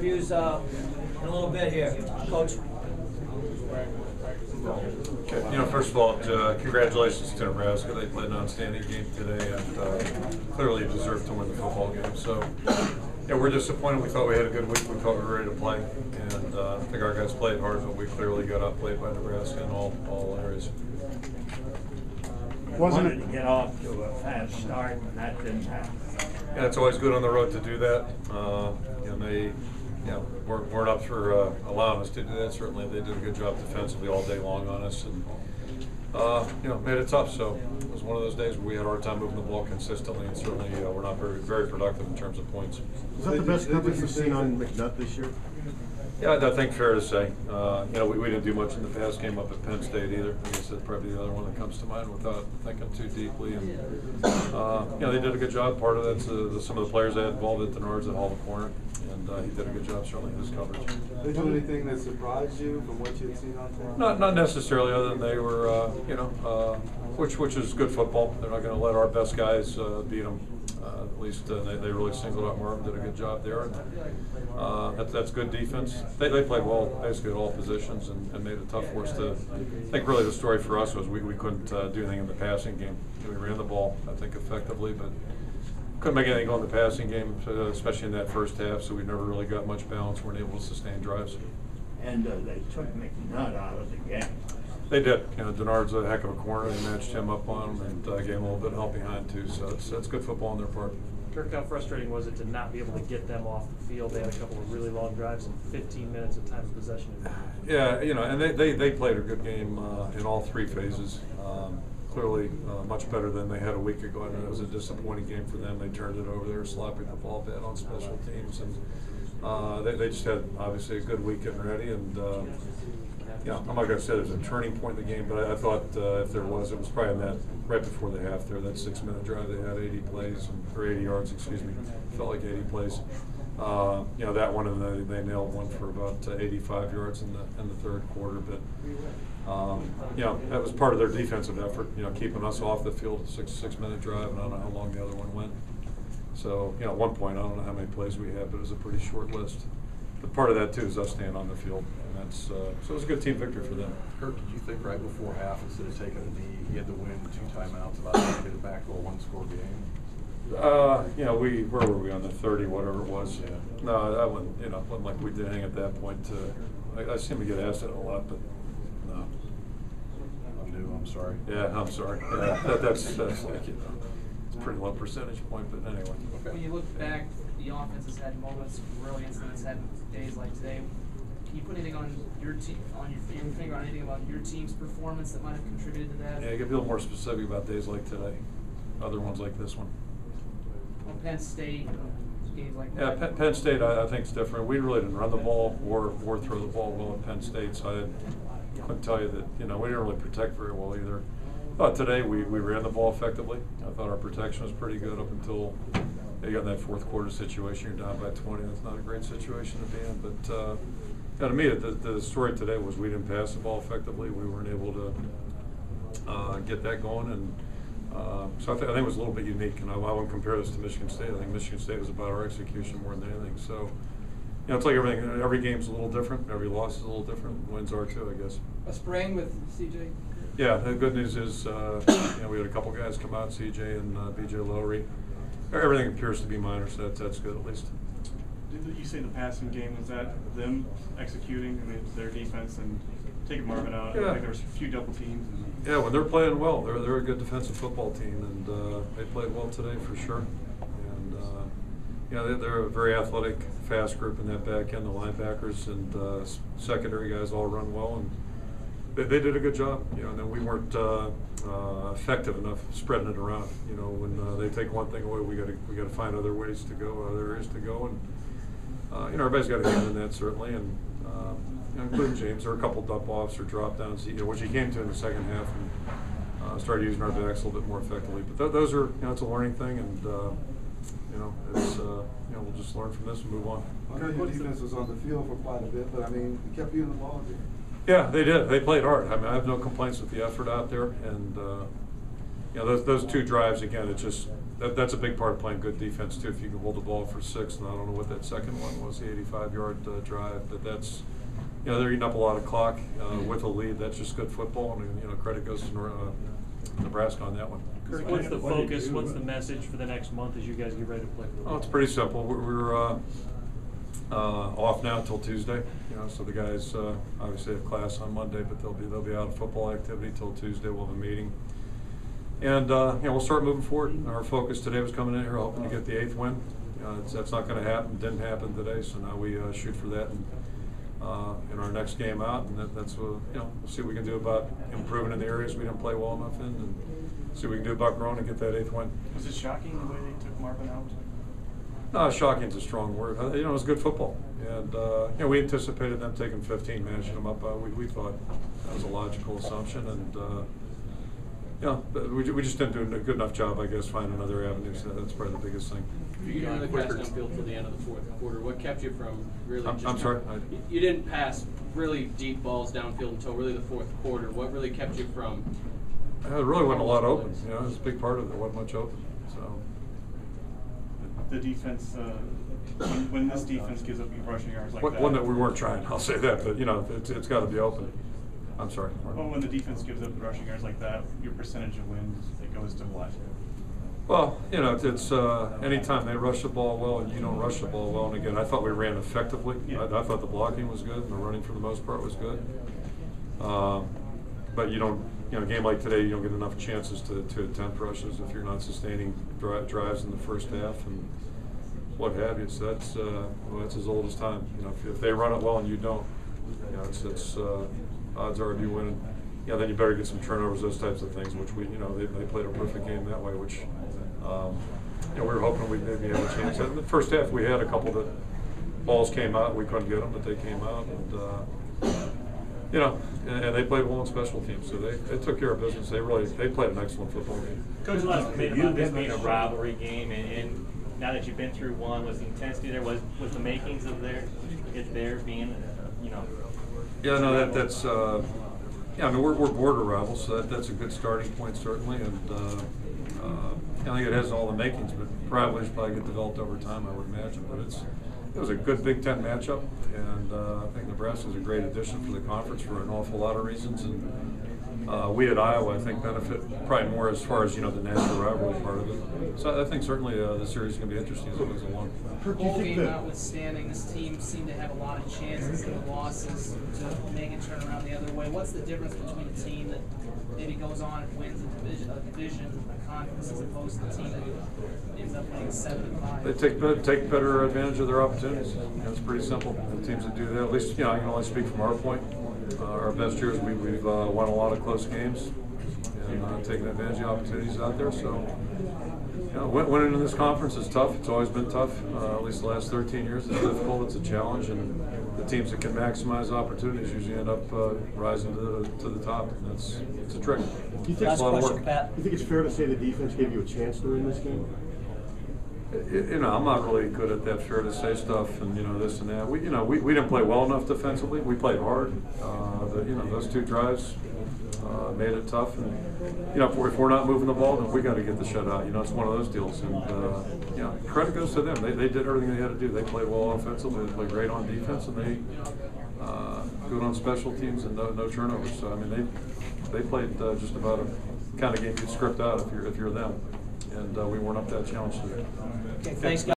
views in a little bit here, Coach. Okay. First of all, congratulations to Nebraska. They played an outstanding game today and clearly deserved to win the football game. So, we're disappointed. We thought we had a good week. We thought we were ready to play, and I think our guys played hard, but we clearly got outplayed by Nebraska in all areas. Wanted to get off to a fast start, and that didn't happen. Yeah, it's always good on the road to do that. They weren't up for allowing us to do that. Certainly, they did a good job defensively all day long on us, and made it tough. So it was one of those days where we had a hard time moving the ball consistently, and certainly we're not very productive in terms of points. Is that the best coverage you've seen on McNutt this year? Yeah, I think fair to say. We didn't do much in the pass game up at Penn State either. I guess that's probably the other one that comes to mind without thinking too deeply. And they did a good job. Part of that's some of the players they had involved at Denard's at Hall Corner, and he did a good job certainly in his coverage. Did they do anything that surprised you from what you had seen on tape? Not necessarily, other than they were, which is good football. They're not going to let our best guys beat them. At least they really singled out Marvin, did a good job there, and that's good defense. They played well basically at all positions and made it tough for us to. I think really the story for us was we couldn't do anything in the passing game. We ran the ball, I think, effectively, but couldn't make anything go in the passing game, especially in that first half. So we never really got much balance. Weren't able to sustain drives. And they took McNutt out of the game. They did. Denard's a heck of a corner. They matched him up on him and gave him a little bit of help behind too. So it's good football on their part. Kirk, how frustrating was it to not be able to get them off the field? They had a couple of really long drives and 15 minutes of time of possession. Yeah, and they played a good game in all three phases. Clearly much better than they had a week ago. I know it was a disappointing game for them. They turned it over. They were slopping the ball bad on special teams, and they just had obviously a good week getting ready. And I'm not going to say there's a turning point in the game, but I thought if there was, it was probably in that right before the half there, that 6-minute drive they had 80 plays, or 80 yards, excuse me. Felt like 80 plays. That one, and they nailed one for about 85 yards in the third quarter. But that was part of their defensive effort. Keeping us off the field, a 6-minute drive, and I don't know how long the other one went. So at one point, I don't know how many plays we had, but it was a pretty short list. But part of that too is us staying on the field, and that's so it was a good team victory for them. Kirk, did you think right before half, instead of taking a knee, he had to win 2 timeouts, about to get it back to a 1-score game? Where were we on the 30, whatever it was? Yeah. No, I wouldn't. Wasn't like we did anything at that point. I seem to get asked that a lot, but no. I'm new. I'm sorry. Yeah, I'm sorry. Yeah, that's like, it's a pretty low percentage point, but anyway. Okay. When you look back, the offense has had moments of brilliance, and it's had days like today. Can you put anything on your team, on your finger on anything about your team's performance that might have contributed to that? Yeah, you get a little more specific about days like today. Other ones like this one. Well, Penn State, games like that. Yeah, Penn State I think is different. We really didn't run the ball or throw the ball well at Penn State, so I couldn't tell you that we didn't really protect very well either. I thought today we ran the ball effectively. I thought our protection was pretty good up until you got in that fourth quarter situation. You're down by 20. That's not a great situation to be in. But to me, the story today was we didn't pass the ball effectively. We weren't able to get that going, and so I think it was a little bit unique. And I wouldn't compare this to Michigan State. I think Michigan State was about our execution more than anything. So it's like everything. Every game's a little different. Every loss is a little different. Wins are too, I guess. A sprain with CJ. Yeah, the good news is we had a couple guys come out, CJ and BJ Lowry. Everything appears to be minor, so that's good at least. Did you say the passing game, was that them executing? I mean, it's their defense and taking Marvin out. Yeah. I think there was a few double teams. Yeah, when they're playing well, they're a good defensive football team, and they played well today for sure. And they're a very athletic, fast group in that back end. The linebackers and secondary guys all run well, and they did a good job. And then we weren't effective enough spreading it around. When they take one thing away, we got to find other ways to go, other areas to go, and everybody's got a hand in that certainly, and including James. There were a couple dump offs or drop downs, which he came to in the second half, and started using our backs a little bit more effectively. But those are, it's a learning thing, and it's we'll just learn from this and move on. Okay, your defense was on the field for quite a bit, but I mean, it kept you in the ball game. Yeah, they did. They played hard. I mean, I have no complaints with the effort out there, and those 2 drives again. It just that's a big part of playing good defense too. If you can hold the ball for 6, and I don't know what that second one was, the 85-yard drive, but that's, they're eating up a lot of clock with a lead. That's just good football, and credit goes to Nebraska on that one. Kirk, what's the focus? What's the message for the next month as you guys get ready to play? Oh, it's pretty simple. We're off now until Tuesday. So the guys obviously have class on Monday, but they'll be out of football activity till Tuesday. We'll have a meeting, and we'll start moving forward. Our focus today was coming in here hoping to get the 8th win. That's not going to happen. Didn't happen today, so now we shoot for that in our next game out, and that's we'll see what we can do about improving in the areas we didn't play well enough in, and see what we can do about growing and get that 8th win. Was it shocking the way they took Marvin out? No, shocking is a strong word. It was good football, and we anticipated them taking 15, managing them up. We thought that was a logical assumption, and we just didn't do a good enough job, I guess, finding other avenues. That's probably the biggest thing. You didn't really pass downfield till the end of the 4th quarter. What kept you from really? I'm sorry. You didn't pass really deep balls downfield until really the 4th quarter. What really kept you from? There really wasn't a lot open. It was a big part of it. There wasn't much open. So. The defense, when this defense gives up rushing yards like that. One that we weren't trying, I'll say that, but it's got to be open. I'm sorry. Well, when the defense gives up rushing yards like that, your percentage of wins, it goes to what? Well, it's anytime they rush the ball well and you don't rush the ball well, and again, I thought we ran effectively. Yeah. I thought the blocking was good and the running for the most part was good. But you don't, a game like today, you don't get enough chances to attempt rushes if you're not sustaining drives in the first half and what have you. So that's as old as time. If they run it well and you don't, it's odds are of you winning. Then you better get some turnovers, those types of things, which they played a perfect game that way, which we were hoping we'd maybe have a chance. In the first half, we had a couple that balls came out, we couldn't get them, but they came out, and they played well on special teams, so they took care of business. They played an excellent football game. Coach, a lot of debate about this being a rivalry game, and now that you've been through one, was the intensity there? Was the makings of it there being, Yeah, no, that's. We're border rivals, so that's a good starting point certainly, and I think it has all the makings, but rivalries probably get developed over time, I would imagine. But it was a good Big Ten matchup, and I think Nebraska is a great addition for the conference for an awful lot of reasons. And we at Iowa, I think, benefit probably more as far as the national rivalry part of it. So I think certainly the series is going to be interesting as it goes along. Bowl game notwithstanding, this team seemed to have a lot of chances in the losses to make it turn around the other way. What's the difference between a team that maybe goes on and wins a division, a conference, as opposed to a team that ends up winning 7-5? They take better advantage of their opportunities. It's pretty simple. The teams that do that, at least I can only speak from our point. Our best years, we've won a lot of close games and taken advantage of opportunities out there. So, winning in this conference is tough. It's always been tough. At least the last 13 years, it's difficult. It's a challenge, and the teams that can maximize opportunities usually end up rising to the top. And it's a trick. You Takes a lot of work. You think it's fair to say the defense gave you a chance to win this game? I'm not really good at that fair to say stuff and this and that. We didn't play well enough defensively. We played hard. Those 2 drives made it tough. And if we're not moving the ball, then we got to get the shutout. It's one of those deals. And credit goes to them. They did everything they had to do. They played well offensively. They played great on defense, and they good on special teams and no turnovers. So they played just about a kind of game you'd script out if you're them. And we weren't up to that challenge today. Okay, thanks, guys.